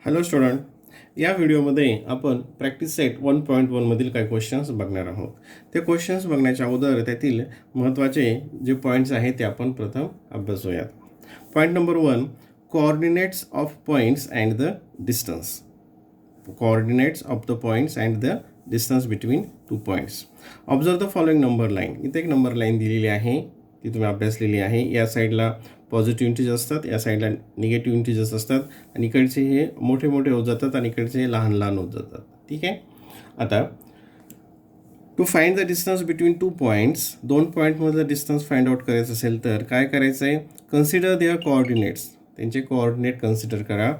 Hello student, या व्हिडिओमध्ये आपण प्रॅक्टिस सेट 1.1 मधील काही क्वेश्चन्स बघणार आहोत. ते क्वेश्चन्स बघण्याच्या अगोदर त्यातील महत्त्वाचे जे पॉईंट्स आहेत ते आपण प्रथम अभ्यासूयात. Point number 1, coordinates of points and the distance. Coordinates of the points and the distance between two points. Observe the following number line. इथे एक नंबर लाईन दिलेली आहे, ती तुम्ही अभ्यासलेली आहे. या साईडला पॉझिटिव्ह इंटीजर्स असतात, या साईडला निगेटिव्ह इंटीजर्स असतात आणि इकडचे हे मोठे मोठे होत जातात आणि इकडचे हे लहान लहान होत जातात. ठीक आहे. आता to find the distance between two points, दोन पॉईंटमधलं डिस्टन्स फाइंड आउट करायचं असेल तर काय करायचं आहे? Consider their coordinates. त्यांचे कोऑर्डिनेट कन्सिडर करा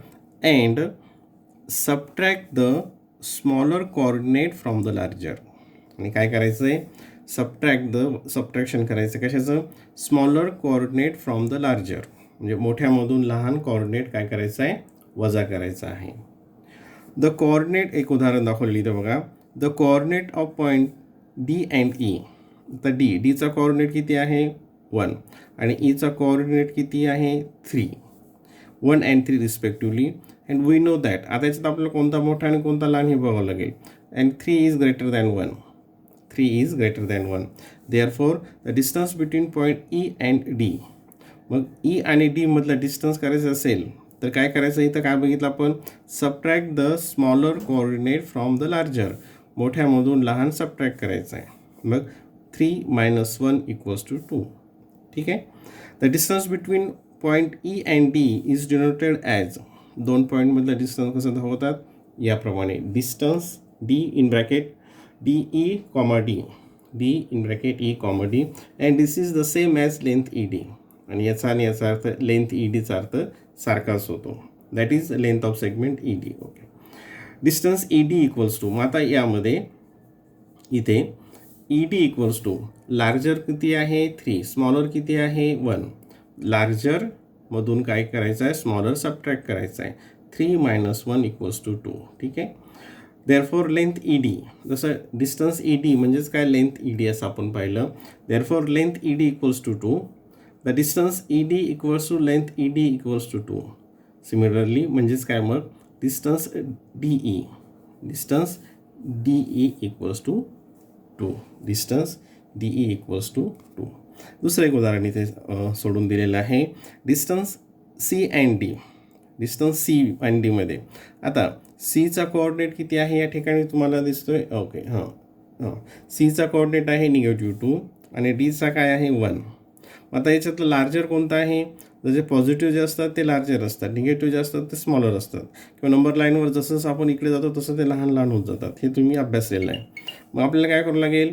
and subtract the smaller coordinate from the larger. आणि काय करायचं आहे? सबट्रॅक्शन करायचं. कशाचं? Smaller coordinate from the larger. म्हणजे मोठ्यामधून लहान कोऑर्डिनेट काय करायचं आहे? वजा करायचं आहे. द कोऑर्डिनेट, एक उदाहरण दाखवलेलं इथं बघा. The coordinate of point D and E. तर डीचा कोऑर्डिनेट किती आहे? 1 आणि ईचा कोऑर्डिनेट किती आहे? 3. 1 and 3 respectively. And we know that. आता याच्यात आपल्याला कोणता मोठा आणि कोणता लहान हे बघावं लागेल. And 3 is greater than 1. 3 is greater than 1. Therefore, the distance between point E and D. मग E आणि D मधलं डिस्टन्स करायचं असेल तर काय करायचं? इथं काय बघितलं आपण? Subtract the smaller coordinate from the larger. मोठ्यामधून लहान सबट्रॅक्ट करायचं आहे. मग 3 - 1 = 2. ठीक आहे. The distance between point E and D is denoted as. दोन पॉईंटमधलं डिस्टन्स कसं दाखवतात? याप्रमाणे. Distance D in bracket DE, D, D in bracket E, D, and this is the same as length ED. आणि याचा अर्थ लेंथ EDचा अर्थ सारखाच होतो. That is length of segment ED. Okay. Distance ED = मग आता यामध्ये इथे ED = लार्जर किती आहे? 3. स्मॉलर किती आहे? 1. लार्जरमधून काय करायचं आहे? स्मॉलर सबट्रॅक्ट करायचं आहे. 3 - 1 = 2. ठीक आहे. देअरफॉर लेंथ ED, जसं डिस्टन्स ED म्हणजेच काय? लेंथ ED असं आपण पाहिलं. Therefore length ED = 2. The distance ED = length ED = 2. Similarly म्हणजेच काय? मग डिस्टन्स DE = 2. Distance DE = 2. दुसरं एक उदाहरण इथे सोडून दिलेलं आहे. Distance C and D. Distance C and D मध्ये आता सीचा कोऑर्डिनेट किती आहे? या ठिकाणी तुम्हाला दिसतोय. ओके. सीचा कोऑर्डिनेट आहे -2 आणि डीचा काय आहे? 1. आता याच्यातलं लार्जर कोणतं आहे? जे पॉझिटिव्ह जे असतात ते लार्जर असतात, निगेटिव्ह जे असतात ते स्मॉलर असतात. किंवा नंबर लाईनवर जसं आपण इकडे जातो तसं ते लहान लहान होत जातात. हे तुम्ही अभ्यासलेलं आहे. मग आपल्याला काय करावं लागेल?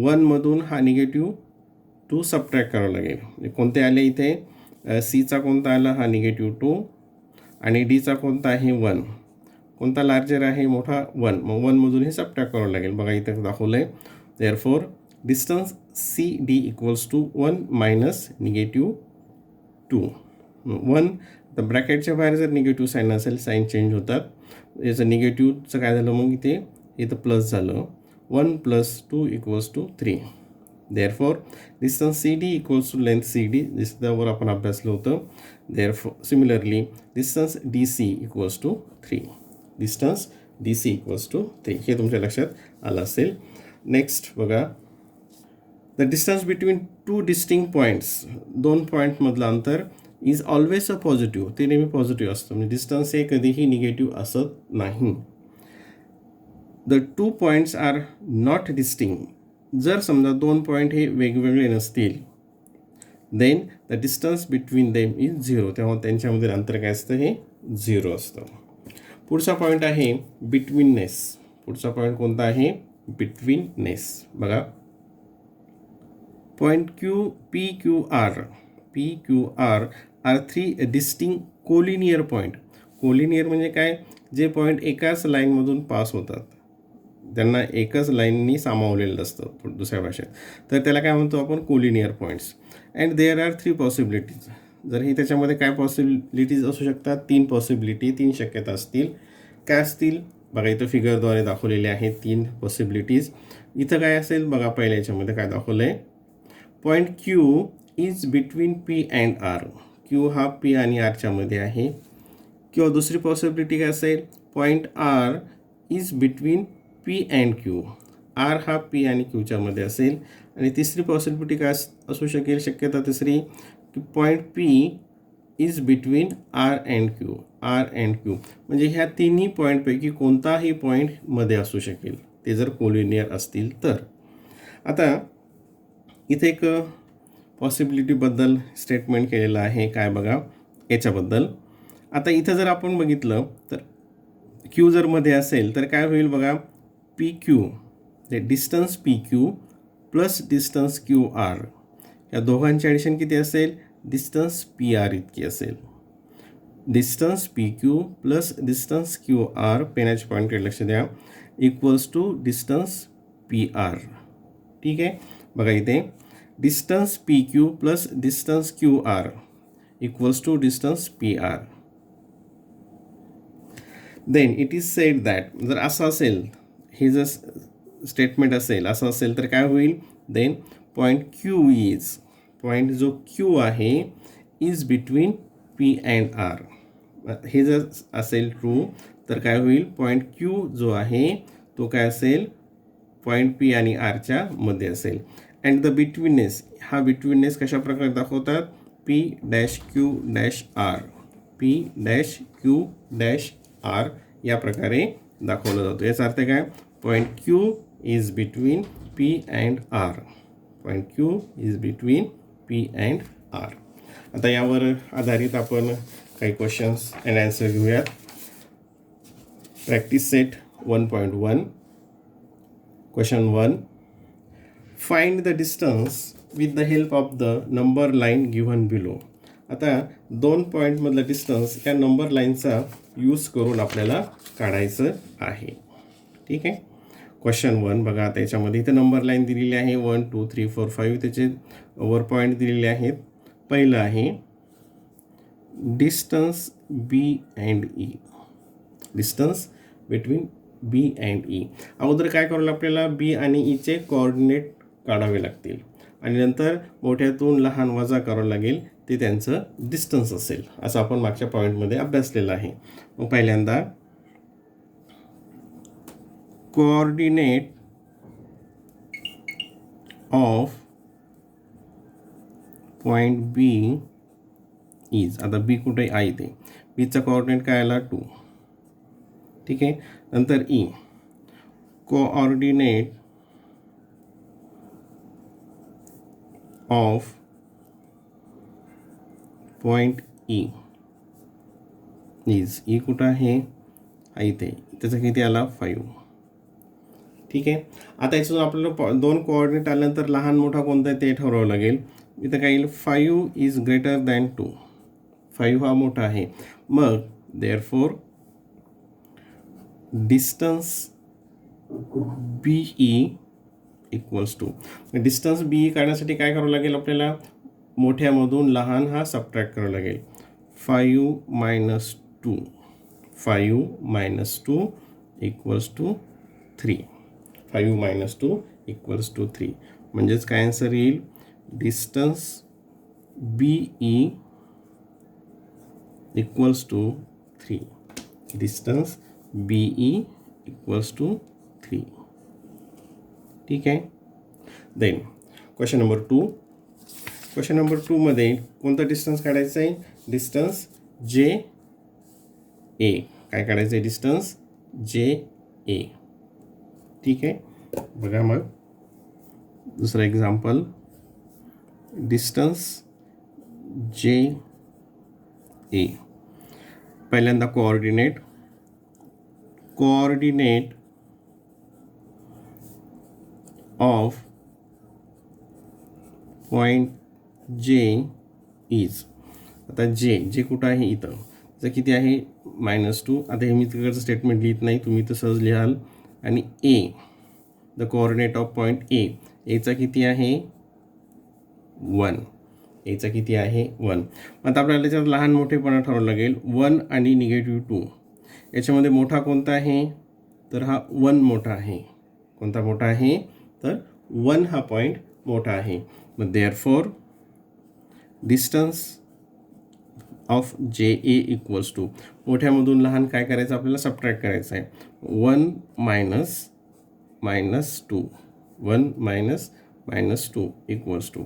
1 मधून हा -2 सबट्रॅक्ट करावं लागेल. म्हणजे कोणते आले इथे? सीचा कोणता आला? हा -2 आणि डीचा कोणता आहे? 1. कोणता लार्जर आहे? मोठा 1. मग 1 मधून हे सबट्रॅक्ट करावं लागेल. बघा इथं दाखवलं आहे. Therefore distance CD = 1 - -2. 1 तर ब्रॅकेटच्या बाहेर जर निगेटिव्ह साईन असेल, साईन चेंज होतात. याचं निगेटिव्हचं काय झालं? मग इथं प्लस झालं. 1 + 2 = 3. Therefore distance CD = length CD, त्यावर आपण अभ्यासलं होतं. Therefore similarly distance DC = 3. Distance DC = 3. हे तुमच्या लक्षात आलं असेल. नेक्स्ट बघा. The distance between two distinct points. दोन पॉईंटमधलं अंतर इज ऑलवेज अ पॉझिटिव्ह. ते नेहमी पॉझिटिव्ह असतं. म्हणजे डिस्टन्स हे कधीही निगेटिव्ह असत नाही. The two points are not distinct. जर समजा दोन पॉईंट हे वेगवेगळे नसतील, then the distance between them is 0. तेव्हा त्यांच्यामधील अंतर काय असतं? हे 0 असतं. पुढचा पॉईंट आहे बिटवीननेस. पुढचा पॉईंट कोणता आहे? बिटवीननेस. बघा. Point PQR are 3 distinct collinear point. Collinear म्हणजे काय? जे पॉईंट एकाच लाईनमधून पास होतात, त्यांना एकच लाईननी सामावलेलं असतं दुसऱ्या भाषेत. तर त्याला काय म्हणतो आपण? Collinear points. And there are 3 possibilities. जर ही त्याच्यामध्ये काय पॉसिबिलिटीज असू शकतात? 3 पॉसिबिलिटी, 3 शक्यता असतील. काय असतील? बघा इथं फिगरद्वारे दाखवलेले आहेत 3 पॉसिबिलिटीज. इथं काय असेल? बघा पहिल्या याच्यामध्ये काय दाखवलं आहे? Point Q is between P and R. Q हा P आणि Rच्या मध्ये आहे. किंवा दुसरी पॉसिबिलिटी काय असेल, point R is between P and Q. R हा पी आणि क्यूच्या मध्ये असेल. आणि तिसरी पॉसिबिलिटी काय असू शकेल, शक्यता तिसरी, की point P is between R and Q. R and Q म्हणजे ह्या तिन्ही पॉईंटपैकी कोणताही पॉईंट मध्ये असू शकेल, ते जर कोलिनियर असतील तर. आता इथे एक पॉसिबिलिटीबद्दल स्टेटमेंट केलेलं आहे, काय बघा याच्याबद्दल. आता इथं जर आपण बघितलं तर क्यू जर मध्ये असेल तर काय होईल बघा, P Q, distance P Q plus distance Q R, या दोघांची ॲडिशन किती असेल, डिस्टन्स पी आर इतकी असेल. Distance P Q plus distance Q R, पेनाच्या पॉईंटकडे लक्ष द्या, equals to distance P R. ठीक आहे, बघा इथे distance P Q plus distance Q R equals to distance P R. Then it is said that, जर असं असेल, हे जर स्टेटमेंट असेल, असं असेल तर काय होईल, then point Q is, point जो क्यू आहे is between P and R. हे जर असेल ट्रू तर काय होईल, पॉईंट क्यू जो आहे तो काय असेल, पॉईंट पी आणि आरच्या मध्ये असेल. अँड द बिटवीननेस, हा बिटवीननेस कशा प्रकारे दाखवतात, P dash Q dash R, P dash Q dash R या प्रकारे दाखवलं जातो. याचा अर्थ काय, point Q is between P and R, point Q is between P and R. आता यावर आधारित आपण काही क्वेश्चन्स अँड आन्सर घेऊयात. Practice set 1.1. Question 1, find the distance with the help of the number line given below. आता 2 पॉईंटमधलं distance या number लाईनचा use करून आपल्याला काढायचं आहे. ठीक आहे, क्वेश्चन 1 बघा, आता याच्यामध्ये इथे नंबर लाईन दिलेली आहे 1 2 3 4 5, त्याचे वर पॉईंट दिलेले आहेत. पहिलं आहे distance B and E, distance between B and E. अगोदर काय करावं आपल्याला, बी आणि ईचे कोऑर्डिनेट काढावे लागतील आणि नंतर मोठ्यातून लहान वजा करावं लागेल, ते त्यांचं डिस्टन्स असेल, असं आपण मागच्या पॉईंटमध्ये अभ्यासलेलं आहे. मग पहिल्यांदा coordinate of point B is, आता बी कुठे आहे ते, बीचा कोऑर्डिनेट काय आला 2. ठीक आहे, नंतर E, coordinate of point E is, E कुठं आहे, इथे, त्याचा किती आला 5. ठीक आहे, आता याच्यातून आपल्याला 2 कोऑर्डिनेट आल्यानंतर लहान मोठा कोणता आहे ते ठरवावं लागेल. इथं काय येईल, 5 इज ग्रेटर दॅन 2, 5 हा मोठा आहे. मग therefore distance B E equals to, distance B E काढण्यासाठी काय करावं लागेल आपल्याला, मोठ्यामधून लहान हा सबट्रॅक्ट करावा लागेल. 5 minus 2, 5 minus 2 equals to 3, 5 minus 2 equals to 3. म्हणजेच काय आन्सर येईल, distance B E equals to 3, distance B E equals to 3. ठीक आहे, then question number 2. Question number 2 मध्ये कोणता डिस्टन्स काढायचा आहे, डिस्टन्स जे ए, काय काढायचं आहे, डिस्टन्स जे ए. ठीक आहे, बघा मग दुसरं एक्झाम्पल, डिस्टन्स जे ए. पहिल्यांदा कोऑर्डिनेट ऑफ पॉईंट जे इज, आता जे कुठं आहे इथं, त्याचं किती आहे -2. आता हे मी तिकडचं स्टेटमेंट लिहित नाही, तुम्ही तर सहज लिहाल. आणि A, the coordinate of point A, एचा किती आहे 1, एचा किती आहे 1. आता आपल्याला त्याच्यात लहान मोठेपणा ठरवावं लागेल. 1 आणि -2, याच्यामध्ये मोठा कोणता आहे, तर हा 1 मोठा आहे. कोणता मोठा आहे, तर 1 हा पॉईंट मोठा आहे. मग देअरफॉर डिस्टन्स ऑफ जे ए इक्वल्स टू, मोठ्यामधून लहान काय करायचं आपल्याला सबट्रॅक्ट करायचं आहे. 1 मायनस 2, 1 मायनस 2 इक्वल्स टू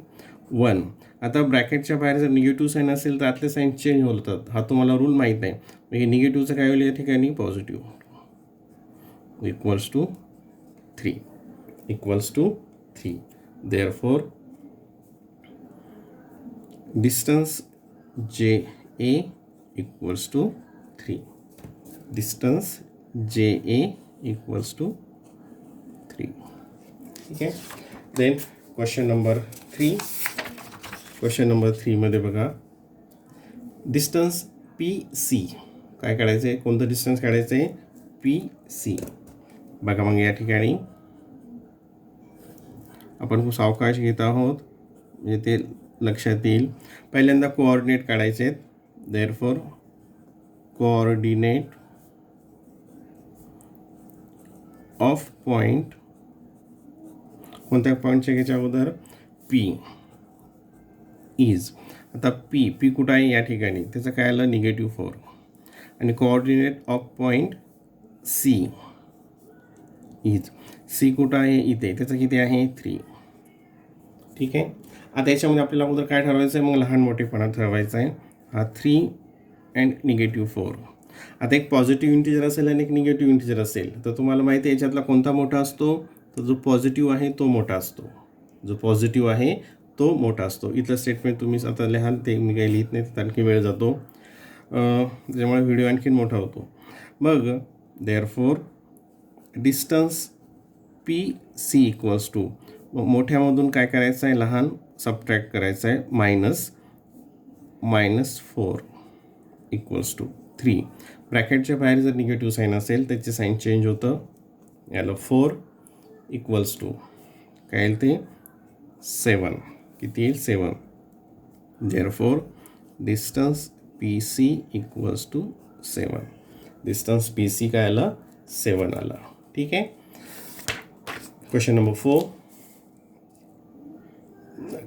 1. आता ब्रॅकेटच्या बाहेर जर निगेटिव्ह साईन असेल तर आतले साईन चेंज होतात. हा तुम्हाला रूल माहीत आहे. म्हणजे निगेटिव्हचं काय होईल या ठिकाणी positive equals to 3 equals to 3. Therefore distance J A equals to 3. Distance J A equals to 3. ठीक आहे. Then question number 3. Question number 3 मध्ये बघा, डिस्टन्स पी सी काय काढायचं आहे, कोणतं डिस्टन्स काढायचं आहे, पी सी. बघा मग या ठिकाणी आपण खूप सावकाश घेत आहोत म्हणजे ते लक्षात येईल. पहिल्यांदा कोऑर्डिनेट काढायचे आहेत. देअरफॉर कोऑर्डिनेट ऑफ पॉईंट, कोणत्या पॉईंटच्या घ्यायच्या अगोदर, पी इज. आता पी कुठं आहे या ठिकाणी, त्याचं काय आलं -4. आणि coordinate of point C is, C कुठं आहे इथे, त्याचं किती आहे 3. ठीक आहे. आता याच्यामध्ये आपल्याला अगोदर काय ठरवायचं आहे, मग लहान मोठेपणा ठरवायचा आहे. हा 3 अँड -4. आता एक पॉझिटिव्ह इंटिजर असेल आणि एक निगेटिव्ह इंटिजर असेल तर तुम्हाला माहिती आहे याच्यातला कोणता मोठा असतो, तर जो पॉझिटिव्ह आहे तो मोठा असतो. जो पॉझिटिव्ह आहे तो मोठा असतो. इथलं स्टेटमेंट तुम्ही आता लिहाल, ते मी काही लिहित नाही, तर आणखी वेळ जातो, त्याच्यामुळे व्हिडिओ आणखीन मोठा होतो. मग therefore distance P C equals to, मोठ्यामधून काय करायचं आहे, लहान सबट्रॅक्ट करायचं आहे, -4 इक्वल्स टू 3. ब्रॅकेटच्या बाहेर जर निगेटिव्ह साईन असेल त्याचे साईन चेंज होतं. याला 4 इक्वल्स टू काय येईल ते 7. किती येईल 7. Therefore distance P C equals to 7. Distance P C काय आलं 7 आला. ठीक आहे. क्वेश्चन नंबर 4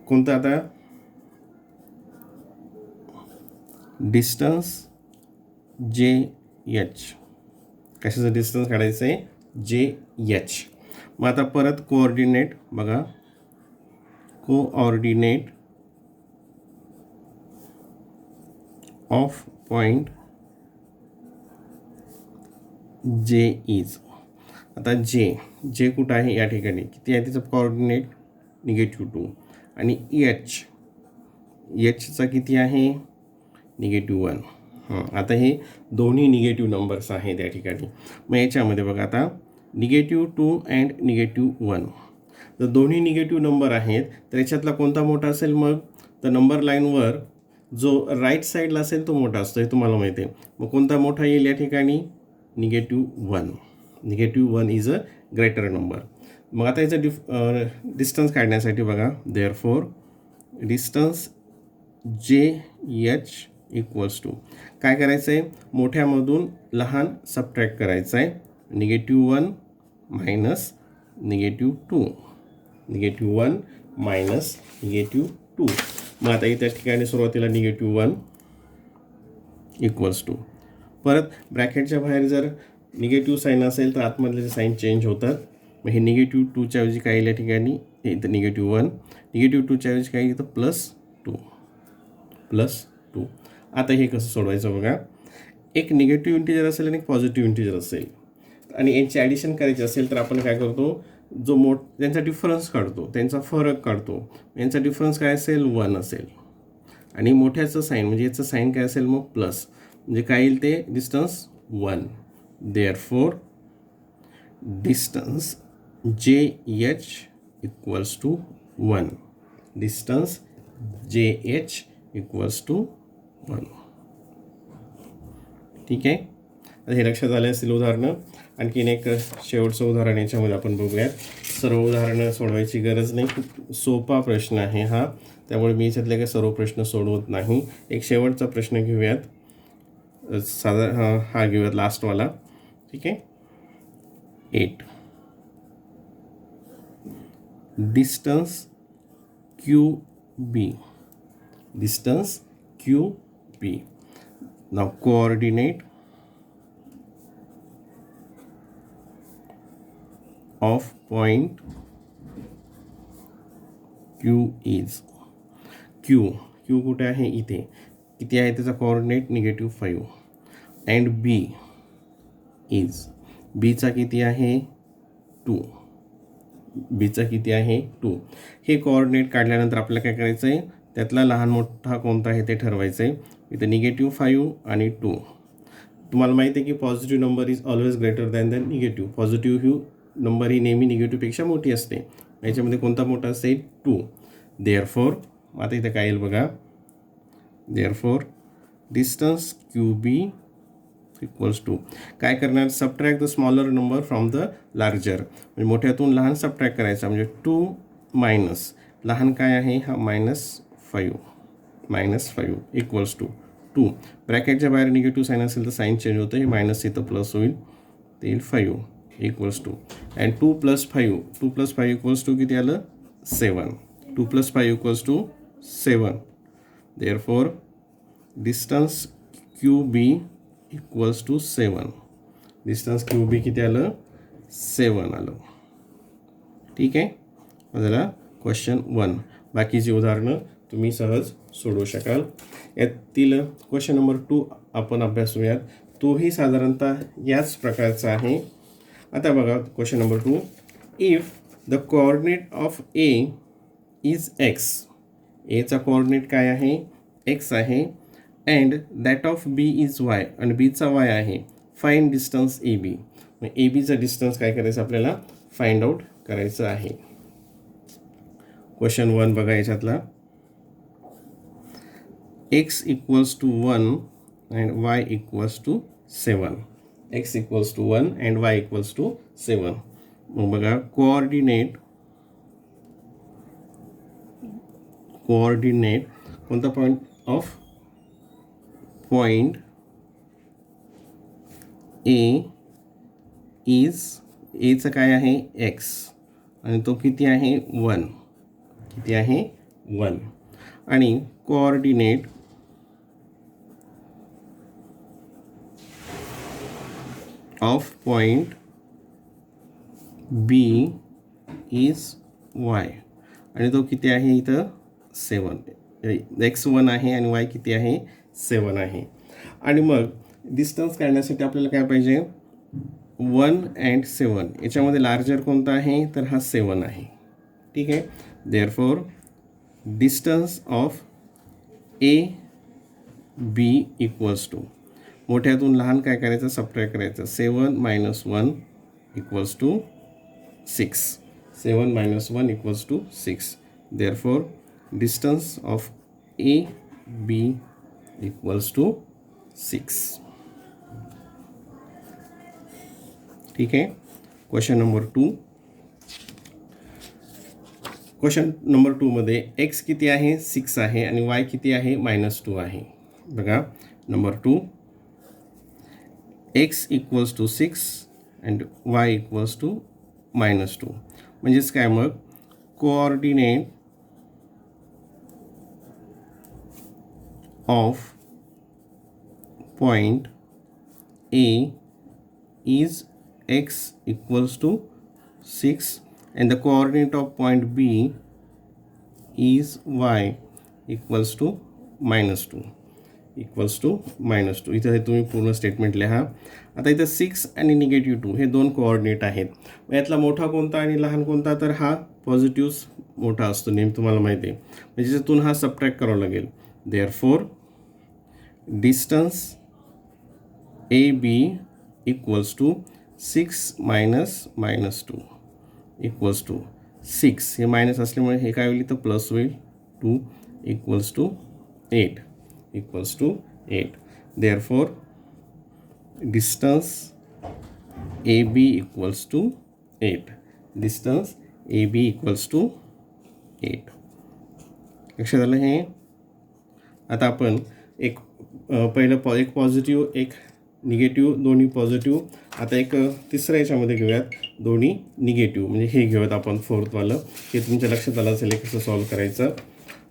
कोणतं आता, डिस्टन्स जे एच, कशाचं डिस्टन्स काढायचं आहे, जे एच. मग आता परत कोऑर्डिनेट बघा, कोऑर्डिनेट ऑफ पॉईंट जे इज. आता जे कुठं आहे या ठिकाणी, किती आहे त्याचं कोऑर्डिनेट -2 आणि एचचा किती आहे -1. आता हे दोन्ही निगेटिव्ह नंबर्स आहेत या ठिकाणी. मग याच्यामध्ये बघा आता -2 अँड -1, जर दोन्ही निगेटिव्ह नंबर आहेत तर याच्यातला कोणता मोठा असेल, मग तर नंबर लाईनवर जो राईट साईडला असेल तो मोठा असतो, हे तुम्हाला माहिती आहे. मग कोणता मोठा येईल या ठिकाणी, -1. -1 इज अ ग्रेटर नंबर. मग आता याचं डिस्टन्स काढण्यासाठी बघा, therefore distance J H equals to काय करायचं आहे, मोठ्यामधून लहान सबट्रॅक्ट करायचं आहे, -1 मायनस -2, -1 मायनस -2. मग आता इथे ठिकाणी सुरुवातीला -1 इक्वल्स टू, परत ब्रॅकेटच्या बाहेर जर निगेटिव्ह साईन असेल तर आतमधले साईन चेंज होतात. मग हे -2च्या ऐवजी काय येईल या ठिकाणी, इथं -1, -2च्या ऐवजी काय इथं +2. आता हे कसं सोडवायचं बघा, एक निगेटिव्ह इंटिजर असेल आणि एक पॉझिटिव्ह इंटिजर असेल आणि यांची ॲडिशन करायची असेल तर आपण काय करतो, जो त्यांचा डिफरन्स काढतो, त्यांचा फरक काढतो. यांचा डिफरन्स काय असेल 1 असेल आणि मोठ्याचं साईन म्हणजे याचं साईन काय असेल मग प्लस, म्हणजे काय येईल ते distance 1. Therefore distance J H equals to 1. Distance J H equals to 1. ठीक आहे. आता हे लक्षात आले असतील उदाहरणं. आणखीन एक शेवटचं उदाहरण याच्यामध्ये आपण बघूयात. सर्व उदाहरणं सोडवायची गरज नाही, खूप सोपा प्रश्न आहे हा, त्यामुळे मी याच्यातले काही सर्व प्रश्न सोडवत नाही. एक शेवटचा प्रश्न घेऊयात, हा घेऊयात लास्टवाला. ठीक आहे. 8 distance Q B, distance Q B नाव coordinate of point Q is Q कुठे आहे इथे, किती आहे त्याचा कोऑर्डिनेट -5 अँड बी इज बीचा किती आहे 2, बीचा किती आहे 2. हे कोऑर्डिनेट काढल्यानंतर आपल्याला काय करायचं आहे, त्यातला लहान मोठा कोणता आहे ते ठरवायचं आहे. इथे -5 आणि 2. तुम्हाला माहिती आहे की positive number is always greater than negative. Positive number ही नेहमी निगेटिव्हपेक्षा मोठी असते. याच्यामध्ये कोणता मोठा असेल 2. देअरफॉर आता इथे काय येईल बघा, therefore distance Q B equals to काय करणार, subtract the smaller number from the larger. म्हणजे मोठ्यातून लहान सबट्रॅक्ट करायचा, म्हणजे 2 मायनस लहान काय आहे हा -5 इक्वल्स टू 2. ब्रॅकेटच्या बाहेर निगेटिव्ह साईन असेल तर साईन चेंज होतं, हे मायनस इथं प्लस होईल, ते येईल 5 equals to and 2 + 5 equals to किती आलं 7. 2 + 5 equals to 7. Therefore distance Q B equals to 7. Distance Q B किती आलं 7 आलं. ठीक आहे, झाला क्वेश्चन 1. बाकीची उदाहरणं तुम्ही सहज सोडवू शकाल. यातील क्वेश्चन नंबर 2 आपण अभ्यासूयात. तोही साधारणतः याच प्रकारचा आहे. आता बघा question number 2. If the coordinate of A is X, एचा कोऑर्डिनेट काय आहे एक्स आहे, and that of B is Y, आणि बीचा वाय आहे, फाइंड डिस्टन्स ए बी. मग ए बीचा डिस्टन्स काय करायचं आपल्याला फाइंड आउट करायचं आहे. क्वेश्चन 1 बघा, याच्यातला x equals to 1 and y equals to 7. x equals to 1 and y equals to 7. मग बघा कोऑर्डिनेट कोणता point of point A is, एचं काय आहे एक्स, आणि तो किती आहे 1, किती आहे 1. आणि coordinate of point B is Y, आणि तो किती आहे इथं 7. x1 आहे आणि y किती आहे 7 आहे. आणि मग डिस्टन्स काढण्यासाठी आपल्याला काय पाहिजे 1 अँड 7. याच्यामध्ये लार्जर कोणता आहे तर हा 7 आहे. ठीक आहे, therefore distance of A B equals to, मोठ्यातून लहान काय करायचं सबट्रॅक्ट करायचं, 7 - 1 equals to 6. 7 - 1 equals to 6. Therefore distance of A B equals to 6. ठीक आहे. Question number 2. क्वेश्चन नंबर 2 मध्ये x किती आहे 6 आहे आणि y किती आहे -2 आहे. बघा number 2, x equals to 6 and y equals to -2. म्हणजेच काय मग coordinate of point A is x equals to 6 and the coordinate of point B is y equals to -2 equals to -2. इथं हे तुम्ही पूर्ण स्टेटमेंट लिहा. आता इथं 6 आणि -2 हे दोन कोऑर्डिनेट आहेत. मग यातला मोठा कोणता आणि लहान कोणता, तर हा पॉझिटिव्ह मोठा असतो नेहमी, तुम्हाला माहिती आहे. म्हणजे त्याच्यातून हा सबट्रॅक्ट करावा लागेल. Therefore distance A B equals to 6 - -2 equals to 6. हे मायनस असल्यामुळे हे काय होईल तर प्लस होईल. 2 equals to 8 equals to 8. Therefore distance A B equals to 8. Distance A B equals to 8. लक्षात आलं हे. आता आपण एक पहिलं एक पॉझिटिव्ह एक निगेटिव्ह, दोन्ही पॉझिटिव्ह. आता एक तिसऱ्या याच्यामध्ये घेऊयात दोन्ही निगेटिव्ह, म्हणजे हे घेऊयात आपण 4थवालं. हे तुमच्या लक्षात आलं असेल कसं सॉल्व करायचं.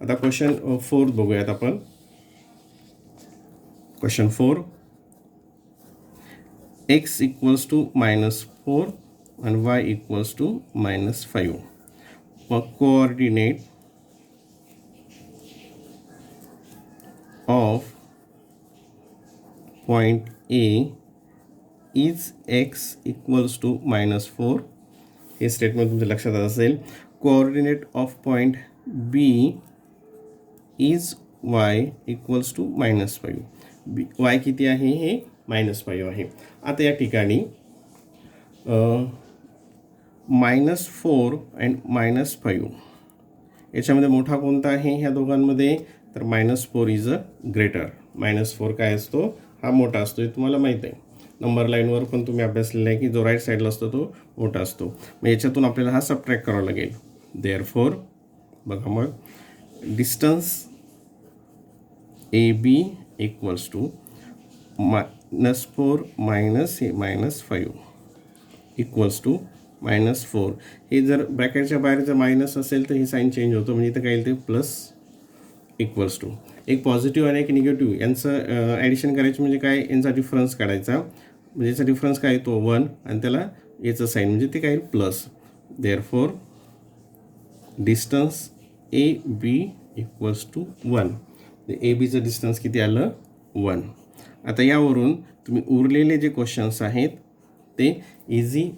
आता क्वेश्चन 4 बघूयात आपण. क्वेश्चन 4, x इक्वल्स टू -4 आणि y इक्वल्स टू -5. मग coordinate of point A is x equals to -4. हे स्टेटमेंट तुमच्या लक्षात असेल. Coordinate of point B is y equals to -5. y किती आहे? हे -5 आहे. आता या ठिकाणी -4 अँड -5 याच्यामध्ये मोठा कोणता आहे ह्या दोघांमध्ये? तर -4 इज अ ग्रेटर. -4 काय असतो? हा मोठा असतो. हे तुम्हाला माहीत आहे. नंबर लाईनवर पण तुम्ही अभ्यासलेला आहे की जो राईट साईडला असतो तो मोठा असतो. मग याच्यातून आपल्याला हा सबट्रॅक्ट करावा लागेल. देअरफॉर बघा मग distance AB equals to -4 minus हे -5 इक्वल्स टू -4. हे जर ब्रॅकेटच्या बाहेर जर मायनस असेल तर ही साईन चेंज होतो. म्हणजे इथं काय येईल ते प्लस इक्वल्स टू. एक पॉझिटिव्ह आणि एक निगेटिव्ह यांचं ॲडिशन करायचं म्हणजे काय? यांचा डिफरन्स काढायचा. म्हणजे याचा डिफरन्स काय तो 1 आणि त्याला याचं साईन म्हणजे ते काय plus. Therefore distance AB equals to 1. ABचं डिस्टन्स किती आलं? 1. आता यावरून तुम्ही उरलेले जे क्वेश्चन्स आहेत ते इझी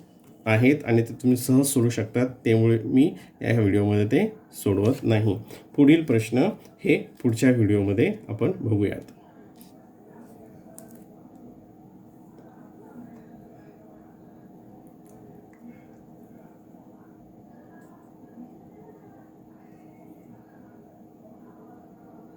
आहेत आणि ते तुम्ही सहज सोडू शकतात. त्यामुळे मी या व्हिडिओमध्ये ते सोडवत नाही. पुढील प्रश्न हे पुढच्या व्हिडिओमध्ये आपण बघूयात.